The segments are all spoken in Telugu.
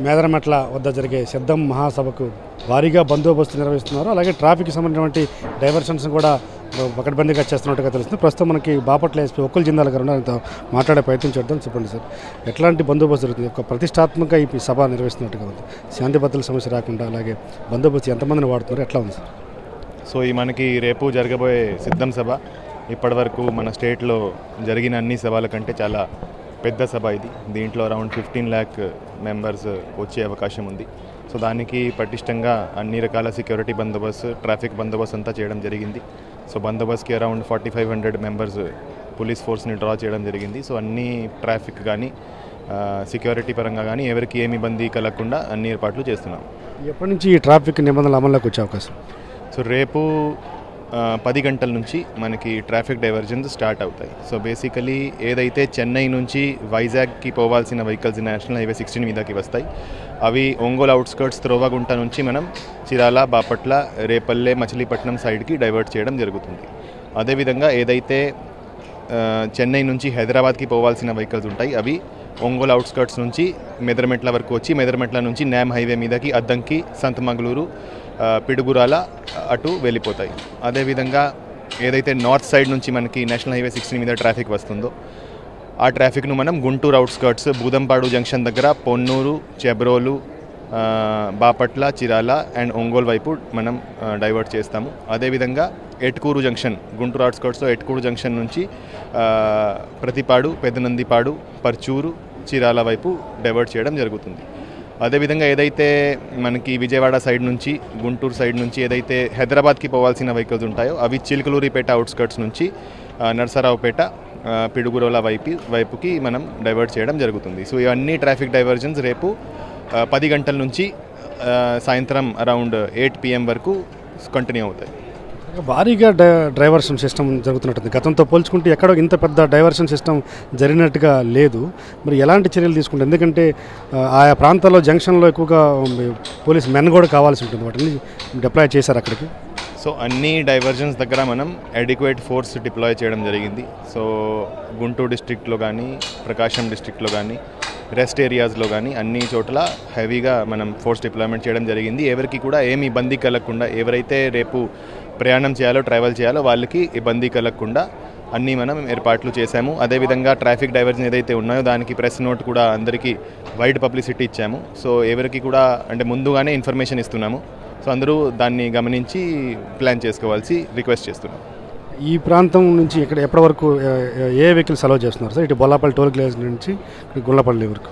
మేదరమెట్ల వద్ద జరిగే సిద్ధం మహాసభకు భారీగా బందోబస్తు నిర్వహిస్తున్నారు. అలాగే ట్రాఫిక్కి సంబంధించినటువంటి డైవర్షన్స్ కూడా పకడ్బందీగా చేస్తున్నట్టుగా తెలుస్తుంది. ప్రస్తుతం మనకి బాపట్ల ఎస్పీ ఒక్కుల్ జిందాల్ గారు ఆయనతో మాట్లాడే ప్రయత్నం చేద్దాం. చెప్పండి సార్, ఎట్లాంటి బందోబస్తు జరుగుతుంది? ఒక ప్రతిష్టాత్మక ఈ సభ నిర్వహిస్తున్నట్టుగా ఉంది. శాంతి భద్రతల సమస్య రాకుండా అలాగే బందోబస్తు ఎంతమందిని వాడుతున్నారు, ఎట్లా ఉంది సార్? సో ఈ మనకి రేపు జరగబోయే సిద్ధం సభ ఇప్పటివరకు మన స్టేట్లో జరిగిన అన్ని సభల కంటే చాలా పెద్ద సభ ఇది. దీంట్లో అరౌండ్ 15 lakh మెంబర్స్ వచ్చే అవకాశం ఉంది. సో దానికి పటిష్టంగా అన్ని రకాల సెక్యూరిటీ బందోబస్తు, ట్రాఫిక్ బందోబస్తు అంతా చేయడం జరిగింది. సో బందోబస్తుకి అరౌండ్ 4500 మెంబర్స్ పోలీస్ ఫోర్స్ని డ్రా చేయడం జరిగింది. సో అన్ని ట్రాఫిక్ కానీ సెక్యూరిటీ పరంగా కానీ ఎవరికి ఏమి ఇబ్బంది కలగకుండా అన్ని ఏర్పాట్లు చేస్తున్నాం. ఎప్పటి నుంచి ఈ ట్రాఫిక్ నిబంధనలు అమల్లోకి వచ్చే అవకాశం? సో రేపు 10 గంటల నుంచి మనకి ట్రాఫిక్ డైవర్జన్స్ స్టార్ట్ అవుతాయి. సో బేసికలీ ఏదైతే చెన్నై నుంచి వైజాగ్కి పోవాల్సిన వెహికల్స్ నేషనల్ హైవే 16 మీదకి వస్తాయి, అవి ఒంగోలు అవుట్స్కర్ట్స్ త్రోవగుంట నుంచి మనం చిరాల, బాపట్ల, రేపల్లె, మచిలీపట్నం సైడ్కి డైవర్ట్ చేయడం జరుగుతుంది. అదేవిధంగా ఏదైతే చెన్నై నుంచి హైదరాబాద్కి పోవాల్సిన వెహికల్స్ ఉంటాయి, అవి ఒంగోలు అవుట్స్కర్ట్స్ నుంచి మెదరమెట్ల వరకు వచ్చి మెదరమెట్ల నుంచి న్యామ్ హైవే మీదకి అద్దంకి, సంతమంగళూరు, పిడుగురాల అటు వెళ్ళిపోతాయి. అదేవిధంగా ఏదైతే నార్త్ సైడ్ నుంచి మనకి నేషనల్ హైవే 16 మీద ట్రాఫిక్ వస్తుందో ఆ ట్రాఫిక్ను మనం గుంటూరు అవుట్స్కర్ట్స్, బూదంపాడు జంక్షన్ దగ్గర పొన్నూరు, చెబ్రోలు, బాపట్ల, చిరాల అండ్ ఒంగోలు వైపు మనం డైవర్ట్ చేస్తాము. అదేవిధంగా ఎట్కూరు జంక్షన్, గుంటూరు అవుట్స్కర్ట్స్లో ఎట్కూరు జంక్షన్ నుంచి ప్రతిపాడు, పెదనందిపాడు, పర్చూరు, చిరాల వైపు డైవర్ట్ చేయడం జరుగుతుంది. అదేవిధంగా ఏదైతే మనకి విజయవాడ సైడ్ నుంచి, గుంటూరు సైడ్ నుంచి ఏదైతే హైదరాబాద్కి పోవాల్సిన వెహికల్స్ ఉంటాయో అవి చిలుకలూరిపేట అవుట్స్కర్ట్స్ నుంచి నరసరావుపేట, పిడుగురోల వైపుకి మనం డైవర్ట్ చేయడం జరుగుతుంది. సో ఇవన్నీ ట్రాఫిక్ డైవర్జన్స్ రేపు 10 గంటల నుంచి సాయంత్రం అరౌండ్ 8 PM వరకు కంటిన్యూ అవుతాయి. భారీగా డైవర్షన్ సిస్టమ్ జరుగుతున్నట్టుంది. గతంతో పోల్చుకుంటే ఎక్కడో ఇంత పెద్ద డైవర్షన్ సిస్టమ్ జరిగినట్టుగా లేదు. మరి ఎలాంటి చర్యలు తీసుకుంటారు? ఎందుకంటే ఆయా ప్రాంతాల్లో జంక్షన్లో ఎక్కువగా పోలీస్ మెన్ కూడా కావాల్సి ఉంటుంది. వాటిని డిప్లాయ్ చేశారు అక్కడికి. సో అన్ని డైవర్జన్స్ దగ్గర మనం అడిక్వేట్ ఫోర్స్ డిప్లాయ్ చేయడం జరిగింది. సో గుంటూరు డిస్ట్రిక్ట్లో కానీ, ప్రకాశం డిస్ట్రిక్ట్లో కానీ, రెస్ట్ ఏరియాస్లో కానీ అన్ని చోట్ల హెవీగా మనం ఫోర్స్ డిప్లాయ్మెంట్ చేయడం జరిగింది. ఎవరికి కూడా ఏమి ఇబ్బంది కలగకుండా, ఎవరైతే రేపు ప్రయాణం చేయాలో, ట్రావెల్ చేయాలో వాళ్ళకి ఇబ్బంది కలగకుండా అన్నీ మనం ఏర్పాట్లు చేశాము. అదేవిధంగా ట్రాఫిక్ డైవర్జన్ ఏదైతే ఉన్నాయో దానికి ప్రెస్ నోట్ కూడా అందరికీ వైడ్ పబ్లిసిటీ ఇచ్చాము. సో ఎవరికి కూడా అంటే ముందుగానే ఇన్ఫర్మేషన్ ఇస్తున్నాము. సో అందరూ దాన్ని గమనించి ప్లాన్ చేసుకోవాల్సి రిక్వెస్ట్ చేస్తున్నాం. ఈ ప్రాంతం నుంచి ఇక్కడ ఎప్పటి వరకు ఏ వెహికల్స్ అలౌ చేస్తున్నారు సార్? ఇటు బొల్లాపల్లి టోల్ ప్లాజా నుంచి గుల్లపల్లి వరకు.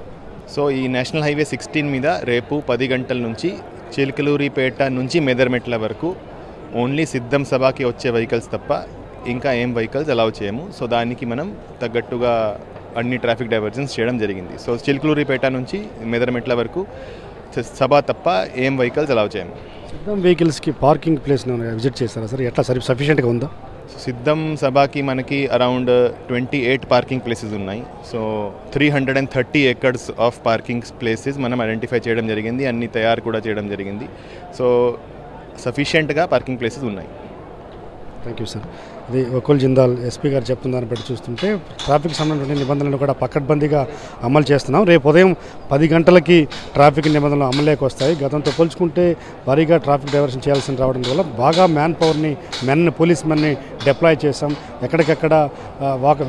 సో ఈ నేషనల్ హైవే 16 మీద రేపు 10 గంటల నుంచి చిలుకలూరిపేట నుంచి మెదర్మెట్ల వరకు ఓన్లీ సిద్ధం సభకి వచ్చే వెహికల్స్ తప్ప ఇంకా ఏం వెహికల్స్ అలౌ చేయము. సో దానికి మనం తగ్గట్టుగా అన్ని ట్రాఫిక్ డైవర్జన్స్ చేయడం జరిగింది. సో చిలుకలూరిపేట నుంచి మెదర్మెట్ల వరకు సభ తప్ప ఏం వెహికల్స్ అలౌ చేయము. సిద్ధం వెహికల్స్కి పార్కింగ్ ప్లేస్ విజిట్ చేస్తారా సార్? ఎట్లా సఫిషియెంట్గా ఉందా? సిద్ధం సభకి మనకి అరౌండ్ 28 పార్కింగ్ ప్లేసెస్ ఉన్నాయి. So 330 acres of parking places మనం ఐడెంటిఫై చేయడం జరిగింది, అన్ని తయారు కూడా చేయడం జరిగింది. సో సఫిషియెంట్గా పార్కింగ్ ప్లేసెస్ ఉన్నాయి. Thank you sir. ఇది ఒక్కుల్ జిందాల్ ఎస్పీ గారు చెప్తున్న దాన్ని బట్టి చూస్తుంటే ట్రాఫిక్ సంబంధించిన నిబంధనలను కూడా పకడ్బందీగా అమలు చేస్తున్నాం. రేపు ఉదయం 10 గంటలకి ట్రాఫిక్ నిబంధనలు అమలులోకి వస్తాయి. గతంతో పోల్చుకుంటే భారీగా ట్రాఫిక్ డైవర్షన్ చేయాల్సి రావడం వల్ల బాగా మ్యాన్ పవర్ని, పోలీస్ మెన్ని డిప్లాయ్ చేసాం. ఎక్కడికక్కడ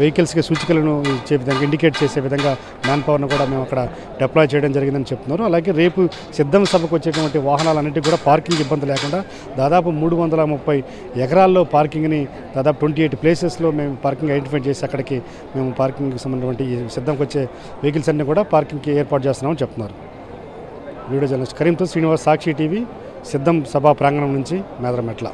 వెహికల్స్కి సూచికలను ఇచ్చే విధంగా, ఇండికేట్ చేసే విధంగా మ్యాన్ పవర్ను కూడా మేము అక్కడ డిప్లాయ్ చేయడం జరిగిందని చెప్తున్నారు. అలాగే రేపు సిద్ధం సభకు వచ్చేటువంటి వాహనాలన్నింటినీ కూడా పార్కింగ్ ఇబ్బంది లేకుండా దాదాపు 330 ఎకరాల్లో పార్కింగ్ని దాదాపు 28 ప్లేసెస్లో మేము పార్కింగ్ ఐడెంటిఫై చేసి అక్కడికి మేము పార్కింగ్కి సంబంధించిన సిద్ధంకి వచ్చే వెహికల్స్ అన్నీ కూడా పార్కింగ్కి ఏర్పాటు చేస్తున్నామని చెప్తున్నారు. వీడియో జర్నలిస్ట్ కరీంతో శ్రీనివాస్, సాక్షి టీవీ, సిద్ధం సభా ప్రాంగణం నుంచి మేదరమెట్ల.